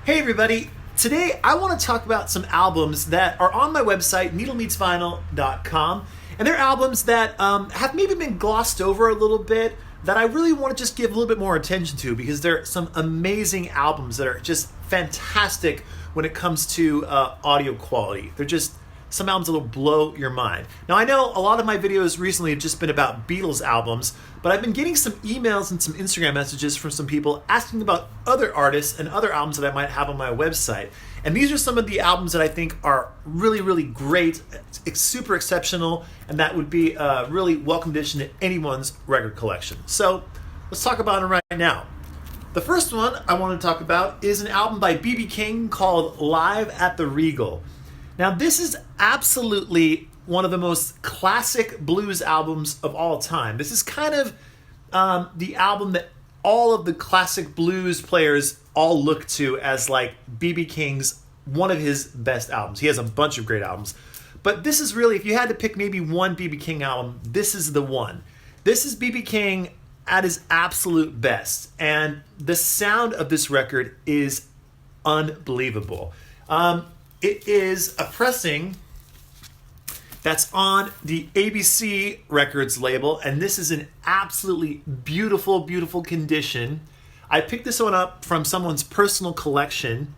Hey everybody! Today I want to talk about some albums that are on my website, needlemeetsvinyl.com, and they're albums that have maybe been glossed over a little bit, that I really want to just give a little bit more attention to because they're some amazing albums that are just fantastic when it comes to audio quality. They're just some albums that will blow your mind. Now I know a lot of my videos recently have just been about Beatles albums, but I've been getting some emails and some Instagram messages from some people asking about other artists and other albums that I might have on my website. And these are some of the albums that I think are really, really great, super exceptional, and that would be a really welcome addition to anyone's record collection. So let's talk about them right now. The first one I want to talk about is an album by B.B. King called Live at the Regal. Now, this is absolutely one of the most classic blues albums of all time. This is kind of the album that all of the classic blues players all look to as like B.B. King's one of his best albums. He has a bunch of great albums. But this is really, if you had to pick maybe one B.B. King album, this is the one. This is B.B. King at his absolute best. And the sound of this record is unbelievable. It is a pressing that's on the ABC Records label, and this is an absolutely beautiful, beautiful condition. I picked this one up from someone's personal collection,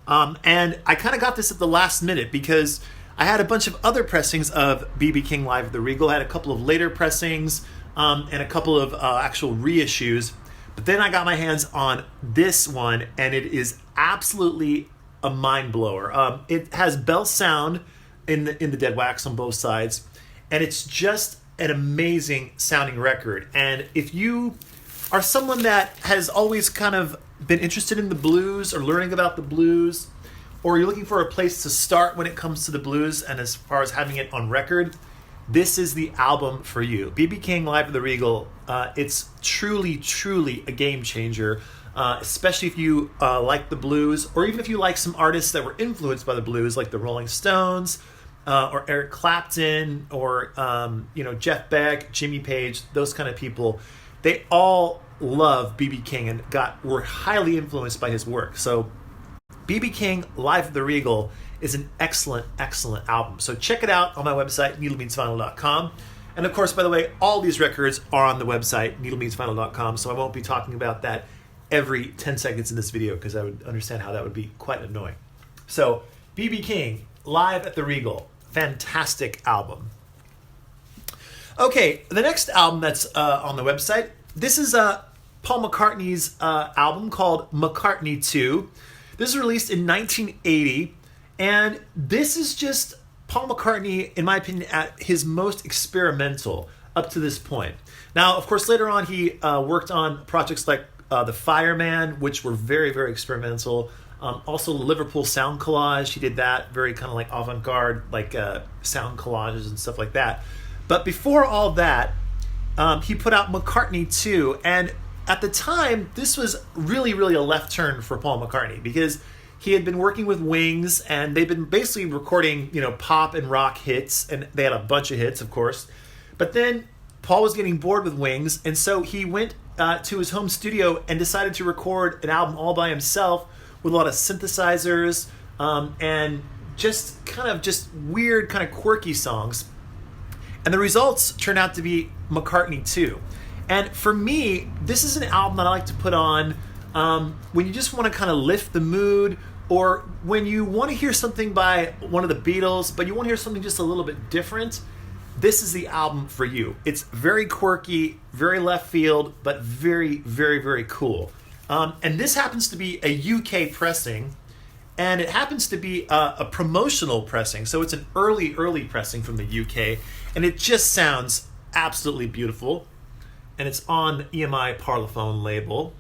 and I kind of got this at the last minute because I had a bunch of other pressings of B.B. King Live at the Regal. I had a couple of later pressings and a couple of actual reissues, but then I got my hands on this one, and it is absolutely a mind blower. It has bell sound in the dead wax on both sides, and it's just an amazing sounding record. And if you are someone that has always kind of been interested in the blues or learning about the blues, or you're looking for a place to start when it comes to the blues and as far as having it on record, this is the album for you. B.B. King Live at the Regal, it's truly, truly a game changer. Especially if you like the blues, or even if you like some artists that were influenced by the blues, like the Rolling Stones, or Eric Clapton, or Jeff Beck, Jimmy Page, those kind of people. They all love B.B. King and were highly influenced by his work. So B.B. King Live at the Regal is an excellent, excellent album. So check it out on my website, needlemeetsvinyl.com. And of course, by the way, all these records are on the website, needlemeetsvinyl.com, so I won't be talking about that every 10 seconds in this video because I would understand how that would be quite annoying. So, B.B. King, Live at the Regal, fantastic album. Okay, the next album that's on the website, this is Paul McCartney's album called McCartney 2. This was released in 1980, and this is just Paul McCartney, in my opinion, at his most experimental up to this point. Now, of course, later on he worked on projects like The Fireman, which were very, very experimental. Also, Liverpool Sound Collage, he did that, very kind of like avant-garde, like sound collages and stuff like that. But before all that, he put out McCartney 2, and at the time, this was really, really a left turn for Paul McCartney because he had been working with Wings, and they've been basically recording, pop and rock hits, and they had a bunch of hits, of course. But then Paul was getting bored with Wings, and so he went to his home studio and decided to record an album all by himself with a lot of synthesizers and just weird, kind of quirky songs. And the results turned out to be McCartney 2. And for me, this is an album that I like to put on when you just want to kind of lift the mood, or when you want to hear something by one of the Beatles, but you want to hear something just a little bit different. This is the album for you. It's very quirky, very left field, but very, very, very cool. And this happens to be a UK pressing, and it happens to be a promotional pressing. So it's an early pressing from the UK, and it just sounds absolutely beautiful. And it's on the EMI Parlophone label.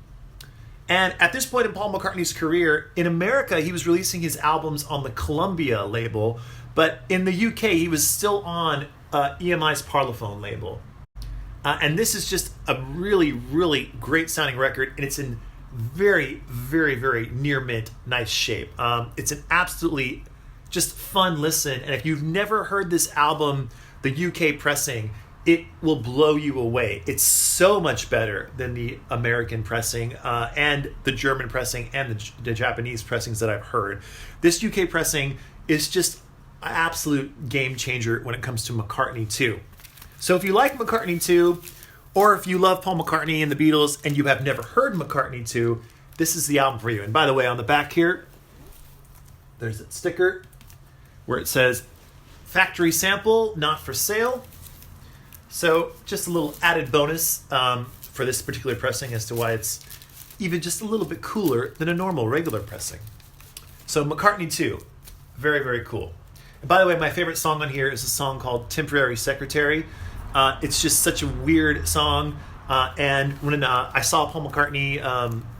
And at this point in Paul McCartney's career, in America, he was releasing his albums on the Columbia label, but in the UK, he was still on EMI's Parlophone label. And this is just a really, really great sounding record, and it's in very, very, very near mint, nice shape. It's an absolutely just fun listen, and if you've never heard this album, the UK pressing, it will blow you away. It's so much better than the American pressing and the German pressing and the Japanese pressings that I've heard. This UK pressing is just an absolute game changer when it comes to McCartney 2. So if you like McCartney 2, or if you love Paul McCartney and the Beatles and you have never heard McCartney 2, this is the album for you. And by the way, on the back here, there's a sticker where it says, factory sample, not for sale. So just a little added bonus for this particular pressing as to why it's even just a little bit cooler than a normal regular pressing. So McCartney 2, very, very cool. And by the way, my favorite song on here is a song called Temporary Secretary. It's just such a weird song. And when I saw Paul McCartney,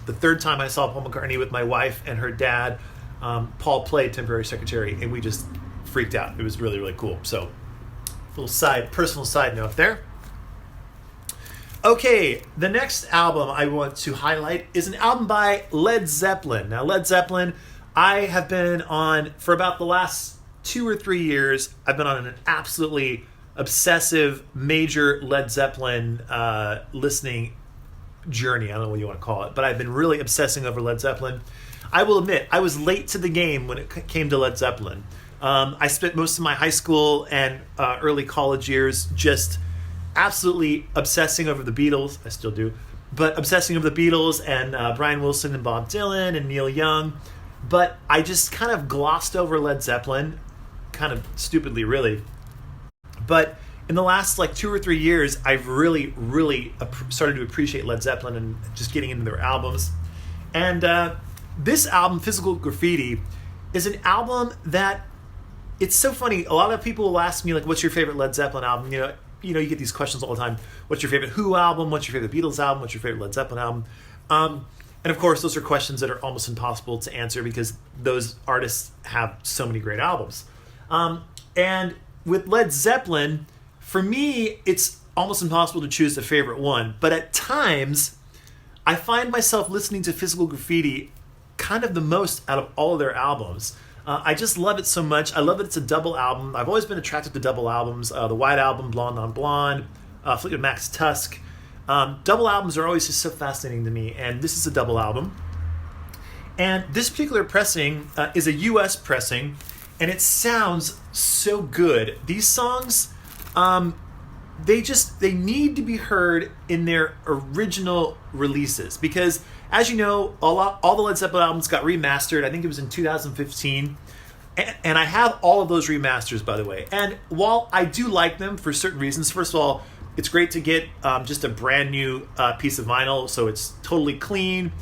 the third time I saw Paul McCartney with my wife and her dad, Paul played Temporary Secretary, and we just freaked out. It was really, really cool. So, personal side note there. Okay, the next album I want to highlight is an album by Led Zeppelin. Now, Led Zeppelin, I have been on, for about the last 2 or 3 years, I've been on an absolutely obsessive, major Led Zeppelin listening journey. I don't know what you want to call it, but I've been really obsessing over Led Zeppelin. I will admit, I was late to the game when it came to Led Zeppelin. I spent most of my high school and early college years just absolutely obsessing over the Beatles. I still do, but obsessing over the Beatles and Brian Wilson and Bob Dylan and Neil Young. But I just kind of glossed over Led Zeppelin, kind of stupidly, really. But in the last 2 or 3 years, I've really, really started to appreciate Led Zeppelin and just getting into their albums. And this album, Physical Graffiti, is an album that, it's so funny. A lot of people will ask me, what's your favorite Led Zeppelin album? You know, you get these questions all the time. What's your favorite Who album? What's your favorite Beatles album? What's your favorite Led Zeppelin album? And of course, those are questions that are almost impossible to answer because those artists have so many great albums. And with Led Zeppelin, for me, it's almost impossible to choose a favorite one. But at times, I find myself listening to Physical Graffiti kind of the most out of all of their albums. I just love it so much. I love that it's a double album. I've always been attracted to double albums. The White Album, Blonde on Blonde, Fleetwood Mac's Tusk. Double albums are always just so fascinating to me, and this is a double album. And this particular pressing is a US pressing, and it sounds so good. These songs, they need to be heard in their original releases because, as you know, all the Led Zeppelin albums got remastered. I think it was in 2015. And I have all of those remasters, by the way. And while I do like them for certain reasons, first of all, it's great to get just a brand new piece of vinyl, so it's totally clean,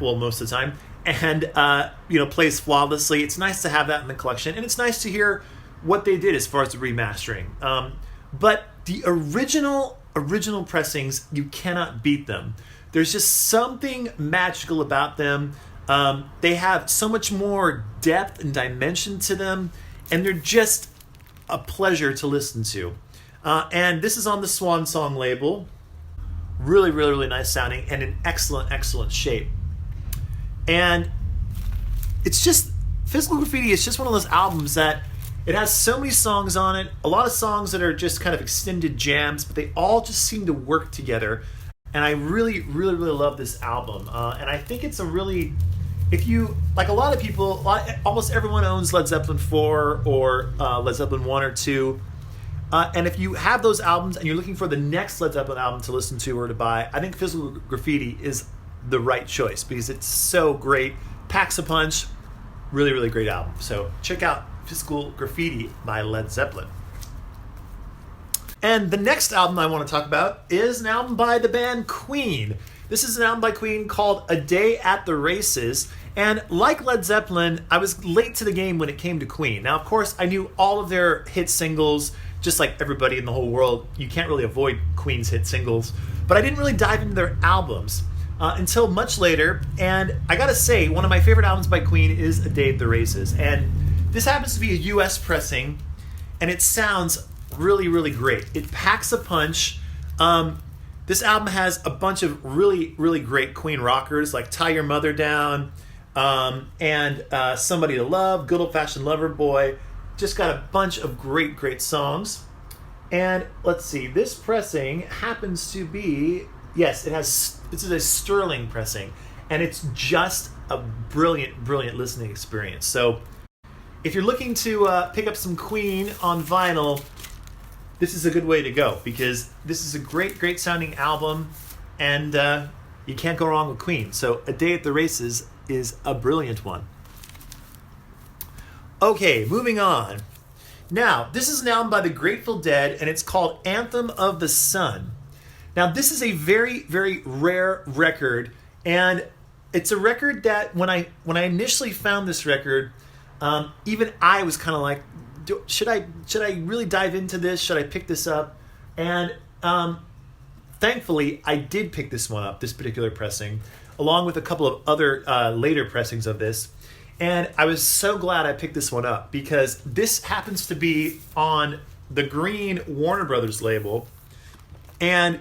most of the time, and plays flawlessly. It's nice to have that in the collection, and it's nice to hear what they did as far as the remastering. But the original pressings, you cannot beat them. There's just something magical about them. They have so much more depth and dimension to them, and they're just a pleasure to listen to. And this is on the Swan Song label. Really, really, really nice sounding and in excellent, excellent shape. And it's just, Physical Graffiti is just one of those albums that it has so many songs on it, a lot of songs that are just kind of extended jams, but they all just seem to work together. And I really, really, really love this album. And I think it's a really, if you, like a lot of people, almost everyone owns Led Zeppelin 4 or Led Zeppelin 1 or 2. And if you have those albums and you're looking for the next Led Zeppelin album to listen to or to buy, I think Physical Graffiti is the right choice because it's so great. Packs a punch. Really, really great album. So check out Physical Graffiti by Led Zeppelin. And the next album I want to talk about is an album by the band Queen. This is an album by Queen called A Day at the Races. And like Led Zeppelin, I was late to the game when it came to Queen. Now, of course, I knew all of their hit singles, just like everybody in the whole world. You can't really avoid Queen's hit singles. But I didn't really dive into their albums until much later. And I gotta say, one of my favorite albums by Queen is A Day at the Races. And this happens to be a US pressing, and it sounds really, really great. It packs a punch. This album has a bunch of really, really great Queen rockers like Tie Your Mother Down and Somebody to Love, Good Old Fashioned Lover Boy. Just got a bunch of great, great songs. And let's see, this pressing happens to be, yes, this is a sterling pressing, and it's just a brilliant, brilliant listening experience. So if you're looking to pick up some Queen on vinyl, this is a good way to go, because this is a great, great sounding album, and you can't go wrong with Queen. So A Day at the Races is a brilliant one. Okay, moving on. Now, this is an album by the Grateful Dead, and it's called Anthem of the Sun. Now, this is a very, very rare record, and it's a record that when I initially found this record, even I was kind of like, should I really dive into this? Should I pick this up? And thankfully, I did pick this one up, this particular pressing, along with a couple of other later pressings of this. And I was so glad I picked this one up, because this happens to be on the green Warner Brothers label. And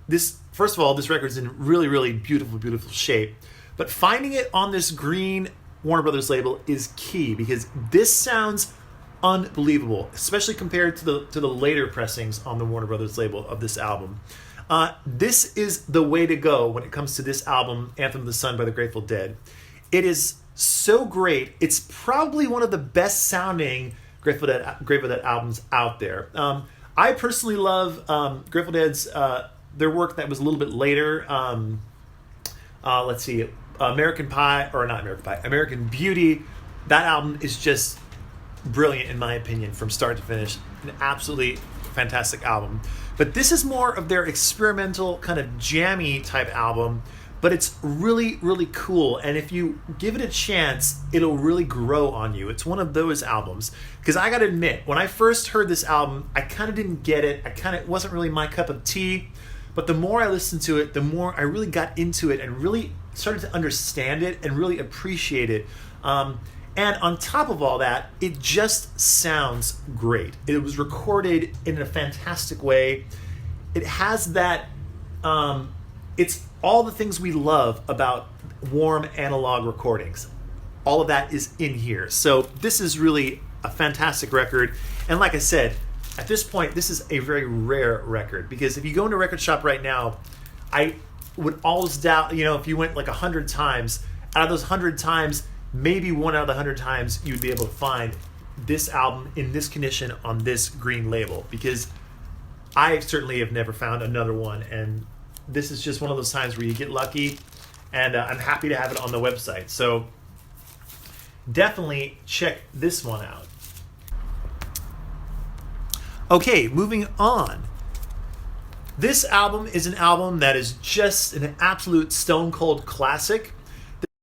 this, first of all, this record's in really, really beautiful, beautiful shape. But finding it on this green Warner Brothers label is key, because this sounds unbelievable, especially compared to the later pressings on the Warner Brothers label of this album. This is the way to go when it comes to this album, Anthem of the Sun by the Grateful Dead. It is so great. It's probably one of the best sounding Grateful Dead albums out there. I personally love Grateful Dead's their work that was a little bit later. Let's see, American Beauty. That album is just brilliant in my opinion, from start to finish. An absolutely fantastic album. But this is more of their experimental, kind of jammy type album. But it's really, really cool. And if you give it a chance, it'll really grow on you. It's one of those albums. Because I got to admit, when I first heard this album, I kind of didn't get it. It wasn't really my cup of tea. But the more I listened to it, the more I really got into it and really started to understand it and really appreciate it. And on top of all that, it just sounds great. It was recorded in a fantastic way. It has that... it's all the things we love about warm analog recordings. All of that is in here. So this is really a fantastic record. And like I said, at this point, this is a very rare record, because if you go into a record shop right now, I would always doubt, if you went like 100 times, out of those 100 times, maybe 1 out of the 100 times you'd be able to find this album in this condition on this green label, because I certainly have never found another one. And this is just one of those times where you get lucky, and I'm happy to have it on the website. So definitely check this one out. Okay, moving on. This album is an album that is just an absolute stone cold classic.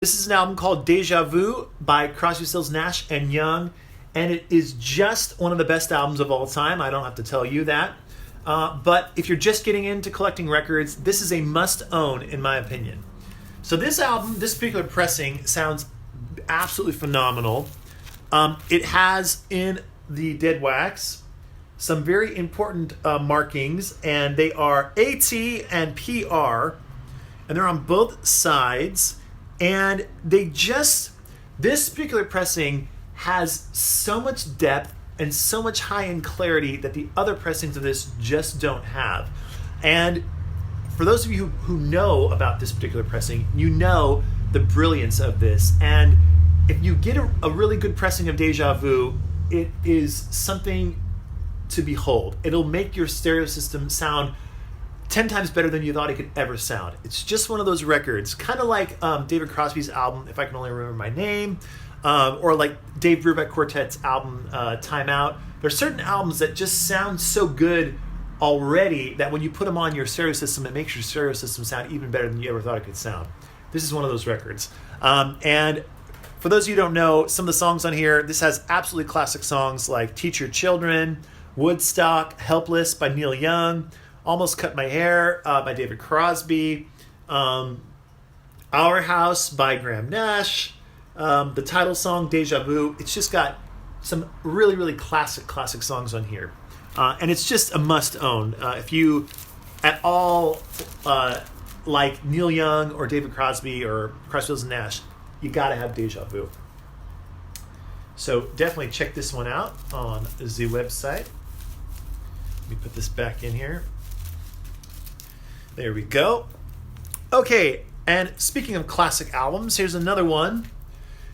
This is an album called Deja Vu by Crosby, Stills, Nash & Young, and it is just one of the best albums of all time. I don't have to tell you that. But if you're just getting into collecting records, this is a must-own, in my opinion. So this album, this particular pressing, sounds absolutely phenomenal. It has in the dead wax some very important markings, and they are AT and PR, and they're on both sides. And this particular pressing has so much depth and so much high-end clarity that the other pressings of this just don't have. And for those of you who know about this particular pressing, you know the brilliance of this. And if you get a really good pressing of Deja Vu, it is something to behold. It'll make your stereo system sound 10 times better than you thought it could ever sound. It's just one of those records, kind of like David Crosby's album, If I Can Only Remember My Name, or like Dave Brubeck Quartet's album, Time Out. There's certain albums that just sound so good already that when you put them on your stereo system, it makes your stereo system sound even better than you ever thought it could sound. This is one of those records. And for those of you who don't know, some of the songs on here, this has absolutely classic songs like Teach Your Children, Woodstock, Helpless by Neil Young, Almost Cut My Hair by David Crosby, Our House by Graham Nash, the title song, Deja Vu. It's just got some really, really classic songs on here. And it's just a must-own. If you at all like Neil Young or David Crosby or Crosby, Stills, and Nash, you got to have Deja Vu. So definitely check this one out on the website. Let me put this back in here. There we go. Okay, and speaking of classic albums, here's another one.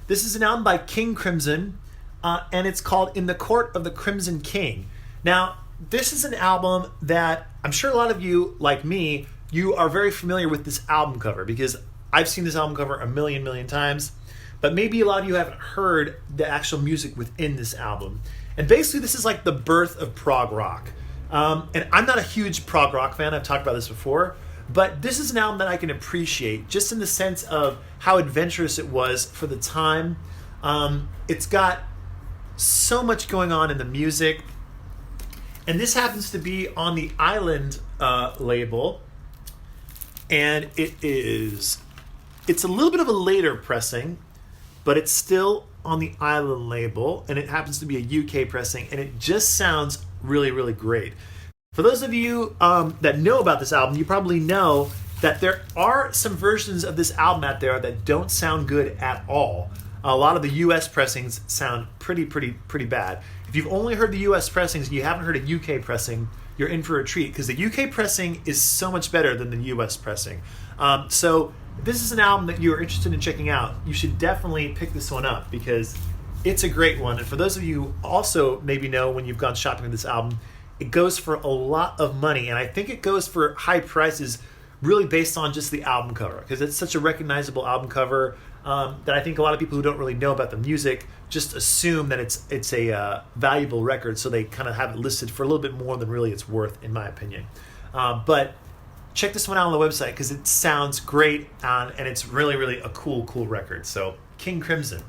This is an album by King Crimson, and it's called In the Court of the Crimson King. Now, this is an album that I'm sure a lot of you, like me, you are very familiar with this album cover because I've seen this album cover a million times, but maybe a lot of you haven't heard the actual music within this album. And basically, this is like the birth of prog rock. And I'm not a huge prog rock fan, I've talked about this before, but this is an album that I can appreciate just in the sense of how adventurous it was for the time. It's got so much going on in the music. And this happens to be on the Island label. And it's a little bit of a later pressing, but it's still on the Island label. And it happens to be a UK pressing. And it just sounds really great. For those of you that know about this album, you probably know that there are some versions of this album out there that don't sound good at all. A lot of the US pressings sound pretty bad. If you've only heard the US pressings and you haven't heard a UK pressing, you're in for a treat because the UK pressing is so much better than the US pressing. So if this is an album that you're interested in checking out, you should definitely pick this one up because it's a great one. And for those of you who also maybe know when you've gone shopping with this album, it goes for a lot of money. And I think it goes for high prices really based on just the album cover because it's such a recognizable album cover that I think a lot of people who don't really know about the music just assume that it's a valuable record, so they kind of have it listed for a little bit more than really it's worth, in my opinion. But check this one out on the website because it sounds great and it's really a cool record. So King Crimson.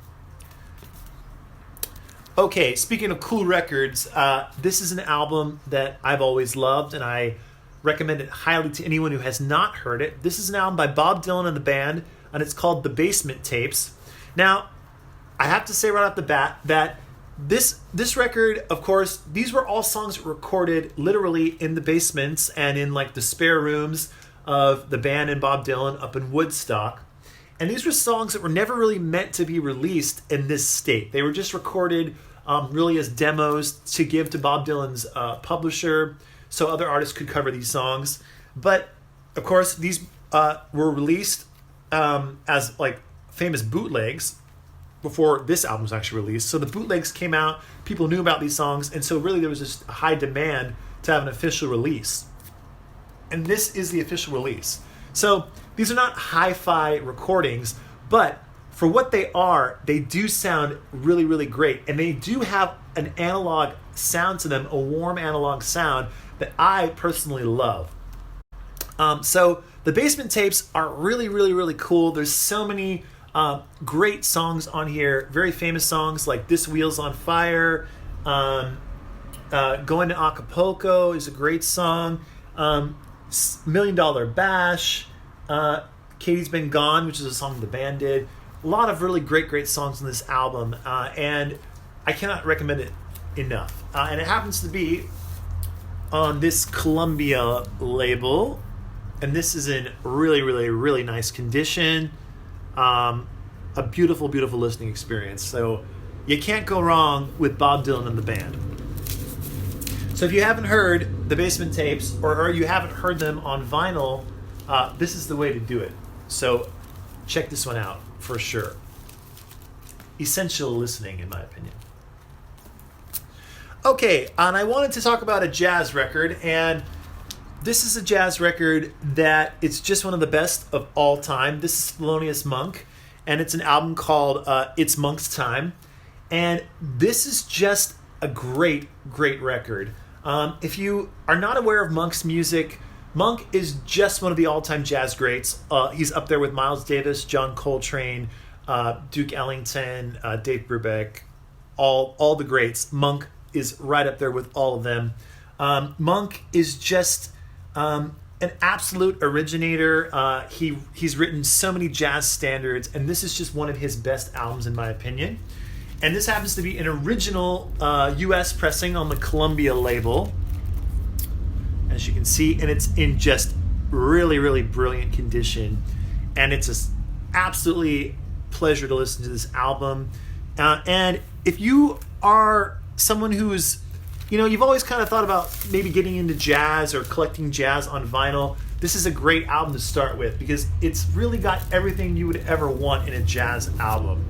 Okay, speaking of cool records, this is an album that I've always loved and I recommend it highly to anyone who has not heard it. This is an album by Bob Dylan and the band, and it's called The Basement Tapes. Now, I have to say right off the bat that this record, of course, these were all songs recorded literally in the basements and in like the spare rooms of the band and Bob Dylan up in Woodstock. And these were songs that were never really meant to be released in this state. They were just recorded really as demos to give to Bob Dylan's publisher so other artists could cover these songs. But, of course, these were released as like famous bootlegs before this album was actually released. So the bootlegs came out, people knew about these songs, and so really there was just a high demand to have an official release. And this is the official release. So these are not hi-fi recordings, but for what they are, they do sound really great. And they do have an analog sound to them, a warm analog sound that I personally love. So the Basement Tapes are really cool. There's so many great songs on here, very famous songs like This Wheel's on Fire, Going to Acapulco is a great song, $1 Million Bash, Katie's Been Gone, which is a song the band did. A lot of really great songs on this album, and I cannot recommend it enough. And it happens to be on this Columbia label, and this is in really nice condition. A beautiful listening experience. So you can't go wrong with Bob Dylan and the band. So if you haven't heard the Basement Tapes or you haven't heard them on vinyl, this is the way to do it. So check this one out for sure. Essential listening, in my opinion. Okay, and I wanted to talk about a jazz record, and this is a jazz record that it's just one of the best of all time. This is Thelonious Monk, and it's an album called It's Monk's Time, and this is just a great record. If you are not aware of Monk's music, Monk is just one of the all-time jazz greats. He's up there with Miles Davis, John Coltrane, Duke Ellington, Dave Brubeck, all the greats. Monk is right up there with all of them. Monk is just an absolute originator. He's written so many jazz standards, and this is just one of his best albums in my opinion. And this happens to be an original US pressing on the Columbia label, as you can see, and it's in just really brilliant condition. And it's an absolutely pleasure to listen to this album. And if you are someone who's you've always kind of thought about maybe getting into jazz or collecting jazz on vinyl, this is a great album to start with because it's really got everything you would ever want in a jazz album.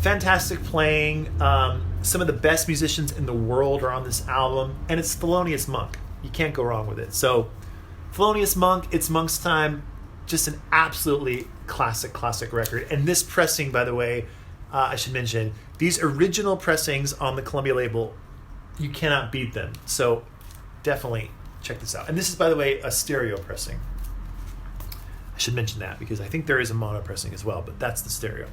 Fantastic playing. Some of the best musicians in the world are on this album, and it's Thelonious Monk. You can't go wrong with it. So, Thelonious Monk, It's Monk's Time, just an absolutely classic record. And this pressing, by the way, I should mention, these original pressings on the Columbia label, you cannot beat them. So, definitely check this out. And this is, by the way, a stereo pressing. I should mention that because I think there is a mono pressing as well, but that's the stereo.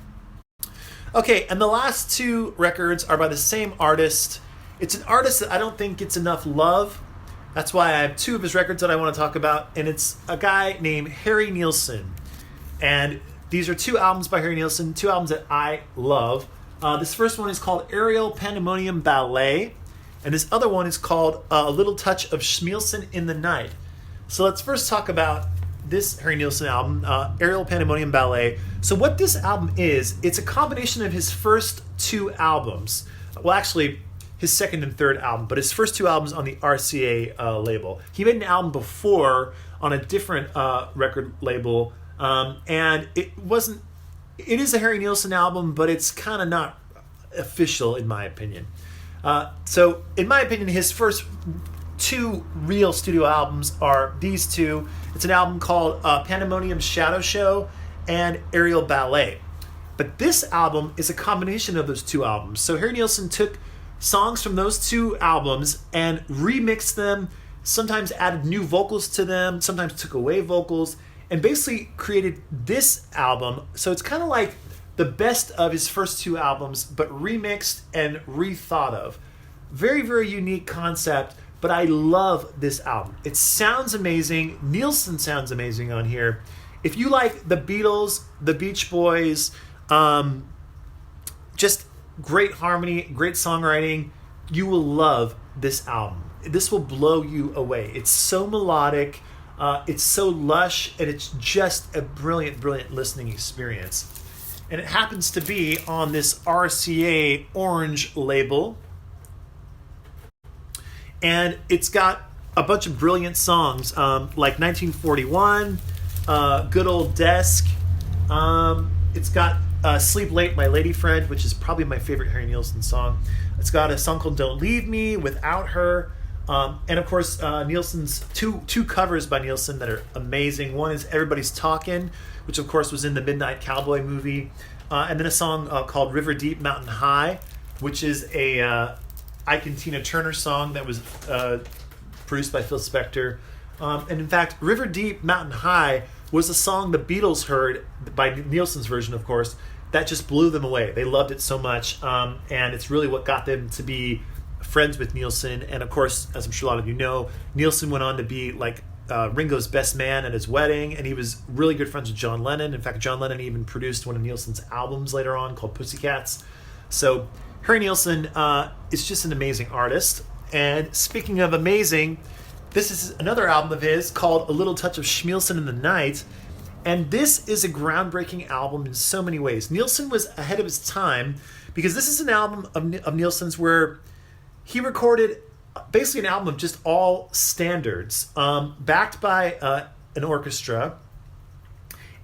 Okay, and the last two records are by the same artist. It's an artist that I don't think gets enough love. That's why I have two of his records that I want to talk about, and it's a guy named Harry Nilsson. And these are two albums by Harry Nilsson, two albums that I love. This first one is called Regal Pandemonium Ballet, and this other one is called A Little Touch of Schmilsson in the Night. So let's first talk about this Harry Nilsson album, Regal Pandemonium Ballet. So what this album is, it's a combination of his first two albums. Well, actually, his second and third album, but his first two albums on the RCA label. He made an album before on a different record label, and it is a Harry Nilsson album, but it's kind of not official in my opinion. So in my opinion, his first two real studio albums are these two. It's an album called Pandemonium Shadow Show and Regal Ballet. But this album is a combination of those two albums. So Harry Nilsson took songs from those two albums and remixed them, sometimes added new vocals to them, sometimes took away vocals, and basically created this album. So it's kind of like the best of his first two albums, but remixed and rethought of. Very, very unique concept, but I love this album. It sounds amazing. Nilsson sounds amazing on here. If you like the Beatles, the Beach Boys, just great harmony, great songwriting, you will love this album. This will blow you away. It's so melodic, it's so lush, and it's just a brilliant listening experience. And it happens to be on this RCA Orange label. And it's got a bunch of brilliant songs, like 1941, Good Old Desk. It's got Sleep Late, My Lady Friend, which is probably my favorite Harry Nilsson song. It's got a song called Don't Leave Me, Without Her. And of course, Nilsson's two covers by Nilsson that are amazing. One is Everybody's Talkin', which of course was in the Midnight Cowboy movie. And then a song called River Deep, Mountain High, which is a Ike and Tina Turner song that was produced by Phil Spector. And in fact, River Deep, Mountain High was a song the Beatles heard, by Nilsson's version, of course, that just blew them away. They loved it so much, and it's really what got them to be friends with Nilsson. And of course, as I'm sure a lot of you know, Nilsson went on to be like Ringo's best man at his wedding, and he was really good friends with John Lennon. In fact, John Lennon even produced one of Nilsson's albums later on called Pussycats. So Harry Nilsson is just an amazing artist. And speaking of amazing, this is another album of his called A Little Touch of Schmilsson in the Night. And this is a groundbreaking album in so many ways. Nilsson was ahead of his time because this is an album of Nilsson's where he recorded basically an album of just all standards, backed by an orchestra.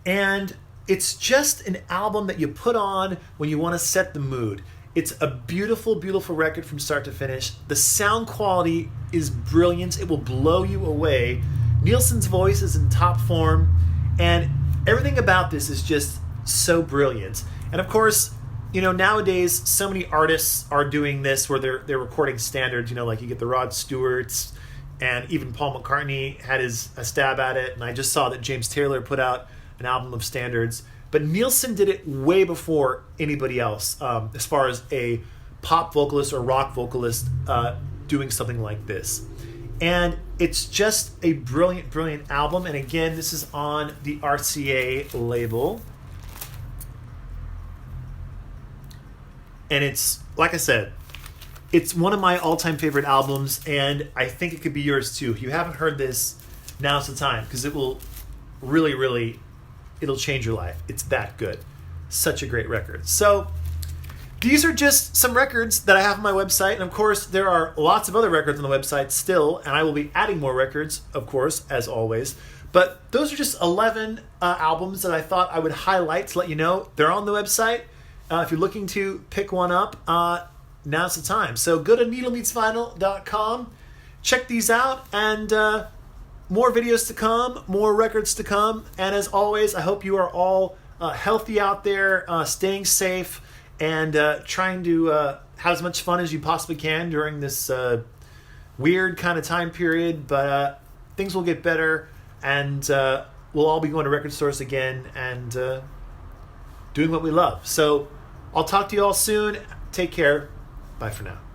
And it's just an album that you put on when you want to set the mood. It's a beautiful, beautiful record from start to finish. The sound quality is brilliant. It will blow you away. Nilsson's voice is in top form, and everything about this is just so brilliant. And of course, nowadays so many artists are doing this where they're recording standards. Like you get the Rod Stewarts, and even Paul McCartney had a stab at it. And I just saw that James Taylor put out an album of standards. But Nilsson did it way before anybody else, as far as a pop vocalist or rock vocalist doing something like this. And it's just a brilliant, brilliant album. And again, this is on the RCA label. And it's, like I said, it's one of my all-time favorite albums, and I think it could be yours too. If you haven't heard this, now's the time, because it will really, really, it'll change your life. It's that good. Such a great record. So these are just some records that I have on my website. And of course, there are lots of other records on the website still. And I will be adding more records, of course, as always. But those are just 11 albums that I thought I would highlight to let you know they're on the website. If you're looking to pick one up, now's the time. So go to needlemeetsvinyl.com, check these out, and more videos to come, more records to come. And as always, I hope you are all healthy out there, staying safe, and trying to have as much fun as you possibly can during this weird kind of time period. But things will get better, and we'll all be going to record stores again and doing what we love. So I'll talk to you all soon. Take care. Bye for now.